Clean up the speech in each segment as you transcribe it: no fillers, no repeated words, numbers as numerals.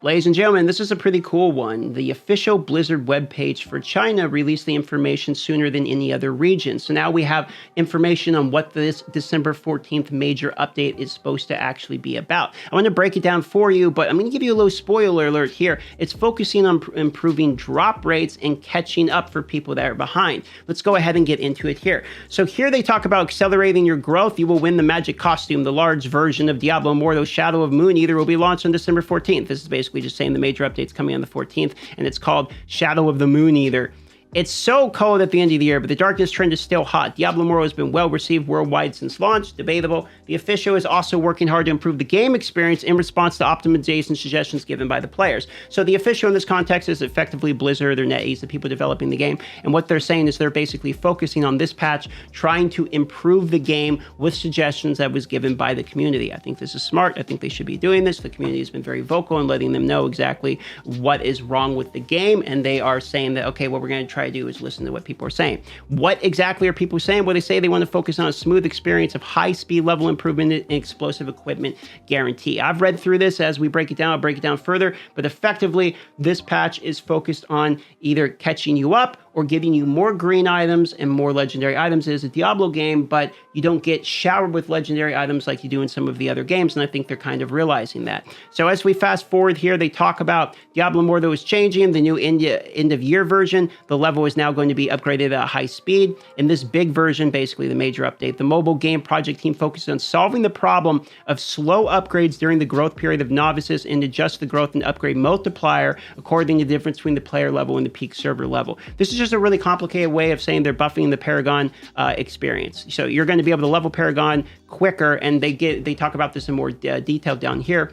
Ladies and gentlemen, this is a pretty cool one. The official Blizzard webpage for China released the information sooner than any other region. So now we have information on what this December 14th major update is supposed to actually be about. I want to break it down for you, but I'm going to give you a little spoiler alert here. It's focusing on improving drop rates and catching up for people that are behind. Let's go ahead and get into it here. So here they talk about accelerating your growth. You will win the magic costume. The large version of Diablo Immortal Shadow of Moon Eater will be launched on December 14th. This is basically just saying the major update's coming on the 14th, and it's called Shadow of the Moon Eater. It's so cold at the end of the year, but the darkness trend is still hot. Diablo Immortal has been well received worldwide since launch. Debatable. The official is also working hard to improve the game experience in response to optimization suggestions given by the players. So the official in this context is effectively Blizzard or NetEase, the people developing the game. And what they're saying is they're basically focusing on this patch, trying to improve the game with suggestions that was given by the community. I think this is smart. I think they should be doing this. The community has been very vocal in letting them know exactly what is wrong with the game. And they are saying that, okay, what we're going to try to do is listen to what people are saying. What exactly are people saying? Well, they say they want to focus on a smooth experience of high speed level improvement and explosive equipment guarantee. I've read through this as we break it down. I'll break it down further, but effectively this patch is focused on either catching you up or giving you more green items and more legendary items. It is a Diablo game, but you don't get showered with legendary items like you do in some of the other games, and I think they're kind of realizing that. So as we fast forward here, they talk about Diablo Immortal is changing, the new end of year version. The level is now going to be upgraded at high speed. In this big version, basically the major update, the mobile game project team focuses on solving the problem of slow upgrades during the growth period of novices and adjust the growth and upgrade multiplier according to the difference between the player level and the peak server level. This is just a really complicated way of saying they're buffing the Paragon experience. So you're going to be able to level Paragon quicker, and they talk about this in more detail down here,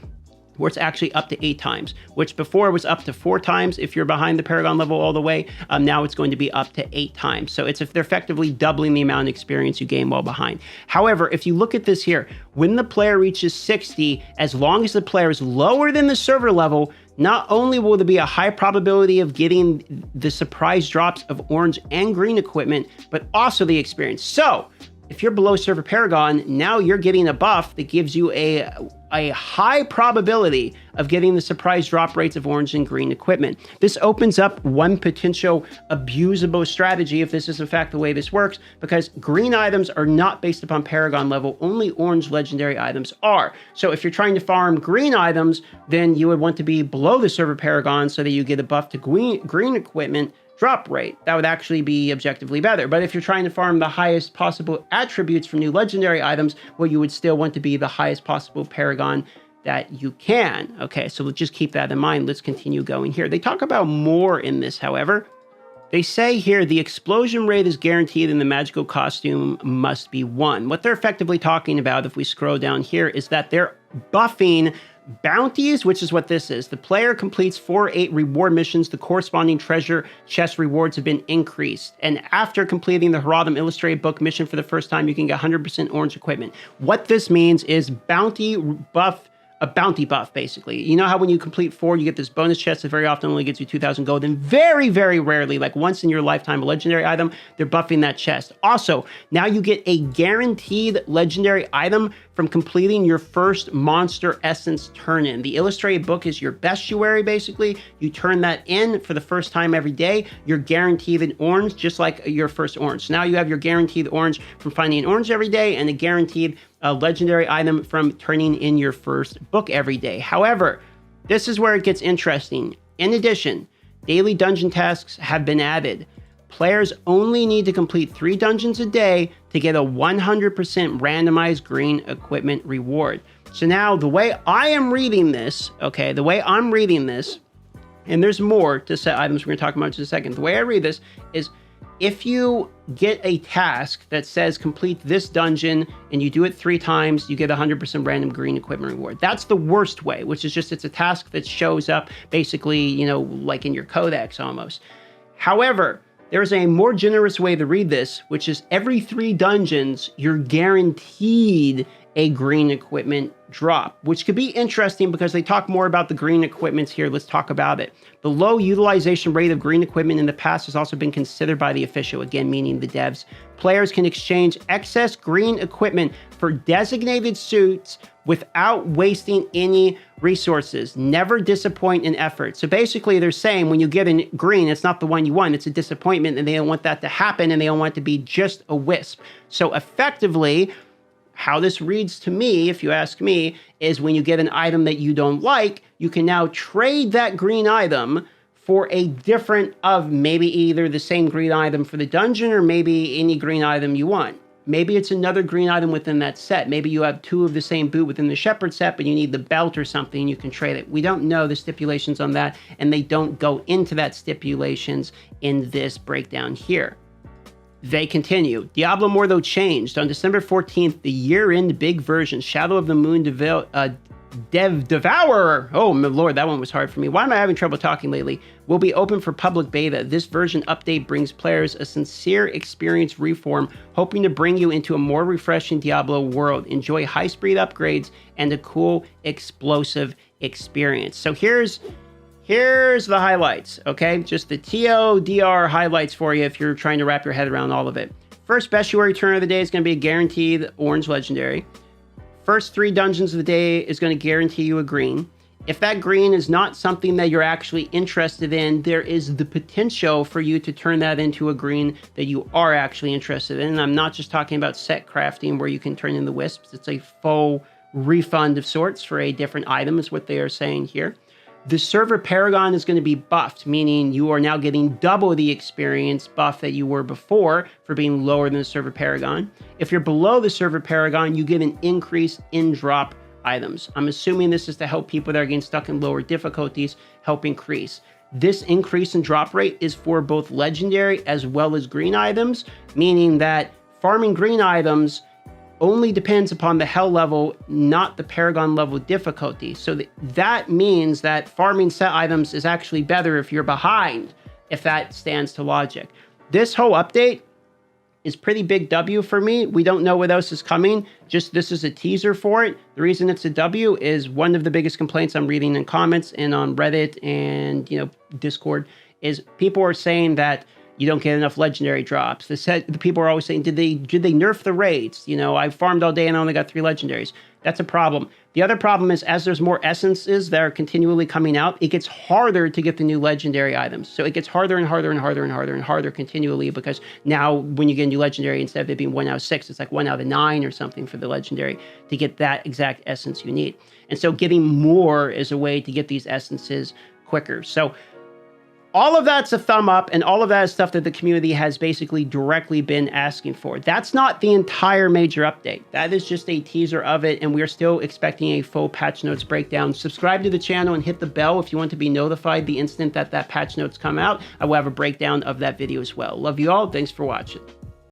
where it's actually up to 8 times, which before was up to 4 times if you're behind the Paragon level all the way. Now it's going to be up to 8 times. So they're effectively doubling the amount of experience you gain while behind. However, if you look at this here, when the player reaches 60, as long as the player is lower than the server level, not only will there be a high probability of getting the surprise drops of orange and green equipment, but also the experience. So if you're below server Paragon, now you're getting a buff that gives you a high probability of getting the surprise drop rates of orange and green equipment. This opens up one potential abusable strategy if this is in fact the way this works, because green items are not based upon Paragon level, only orange legendary items are. So if you're trying to farm green items, then you would want to be below the server Paragon so that you get a buff to green equipment drop rate. That would actually be objectively better. But if you're trying to farm the highest possible attributes from new legendary items, well, you would still want to be the highest possible Paragon that you can. Okay, so let's just keep that in mind. Let's continue going here. They talk about more in this, however. They say here the explosion rate is guaranteed and the magical costume must be won. What they're effectively talking about, if we scroll down here, is that they're buffing bounties, which is what this is. The player completes 4 or 8 reward missions. The corresponding treasure chest rewards have been increased. And after completing the Paragon Illustrated Book mission for the first time, you can get 100% orange equipment. What this means is a bounty buff, basically. You know how when you complete 4, you get this bonus chest that very often only gets you 2,000 gold, and very, very rarely, like once in your lifetime, a legendary item, they're buffing that chest. Also, now you get a guaranteed legendary item from completing your first monster essence turn-in. The illustrated book is your bestiary, basically. You turn that in for the first time every day. You're guaranteed an orange, just like your first orange. So now you have your guaranteed orange from finding an orange every day, and a guaranteed legendary item from turning in your first book every day. However, this is where it gets interesting. In addition, daily dungeon tasks have been added. Players only need to complete 3 dungeons a day to get a 100% randomized green equipment reward. So now the way I am reading this, okay, the way I'm reading this, and there's more to set items we're going to talk about in just a second. The way I read this is if you get a task that says complete this dungeon and you do it 3 times, you get 100% random green equipment reward. That's the worst way, which is just it's a task that shows up basically, you know, like in your codex almost. However, there's a more generous way to read this, which is every 3 dungeons, you're guaranteed a green equipment drop, which could be interesting because they talk more about the green equipments here. Let's talk about it. The low utilization rate of green equipment in the past has also been considered by the official, again, meaning the devs. Players can exchange excess green equipment for designated suits without wasting any resources. Never disappoint in effort. So basically they're saying when you get in green, it's not the one you want, it's a disappointment, and they don't want that to happen, and they don't want it to be just a wisp. So effectively, how this reads to me, if you ask me, is when you get an item that you don't like, you can now trade that green item for a different of maybe either the same green item for the dungeon or maybe any green item you want. Maybe it's another green item within that set. Maybe you have 2 of the same boot within the Shepherd set, but you need the belt or something, you can trade it. We don't know the stipulations on that, and they don't go into that stipulations in this breakdown here. They continue. Diablo Immortal changed. On December 14th, the year-end big version, Shadow of the Moon Devourer. Oh, my lord, that one was hard for me. Why am I having trouble talking lately? Will be open for public beta. This version update brings players a sincere experience reform, hoping to bring you into a more refreshing Diablo world. Enjoy high-speed upgrades and a cool, explosive experience. So here's the highlights, okay? Just the TLDR highlights for you if you're trying to wrap your head around all of it. First Bestiary turn of the day is going to be a guaranteed orange legendary. First 3 dungeons of the day is going to guarantee you a green. If that green is not something that you're actually interested in, there is the potential for you to turn that into a green that you are actually interested in. And I'm not just talking about set crafting where you can turn in the wisps. It's a full refund of sorts for a different item is what they are saying here. The server Paragon is going to be buffed, meaning you are now getting double the experience buff that you were before for being lower than the server Paragon. If you're below the server Paragon, you get an increase in drop items. I'm assuming this is to help people that are getting stuck in lower difficulties, help increase. This increase in drop rate is for both legendary as well as green items, meaning that farming green items only depends upon the hell level, not the Paragon level difficulty. So that means that farming set items is actually better if you're behind, if that stands to logic. This whole update is pretty big W for me. We don't know what else is coming. Just this is a teaser for it. The reason it's a W is one of the biggest complaints I'm reading in comments and on Reddit and Discord is people are saying that you don't get enough legendary drops. The people are always saying, did they nerf the raids? I farmed all day and I only got 3 legendaries. That's a problem. The other problem is as there's more essences that are continually coming out, it gets harder to get the new legendary items. So it gets harder and harder and harder and harder and harder continually because now when you get a new legendary, instead of it being 1 out of 6, it's like 1 out of 9 or something for the legendary to get that exact essence you need. And so getting more is a way to get these essences quicker. So all of that's a thumb up, and all of that is stuff that the community has basically directly been asking for. That's not the entire major update. That is just a teaser of it, and we are still expecting a full patch notes breakdown. Subscribe to the channel and hit the bell if you want to be notified the instant that patch notes come out. I will have a breakdown of that video as well. Love you all. Thanks for watching.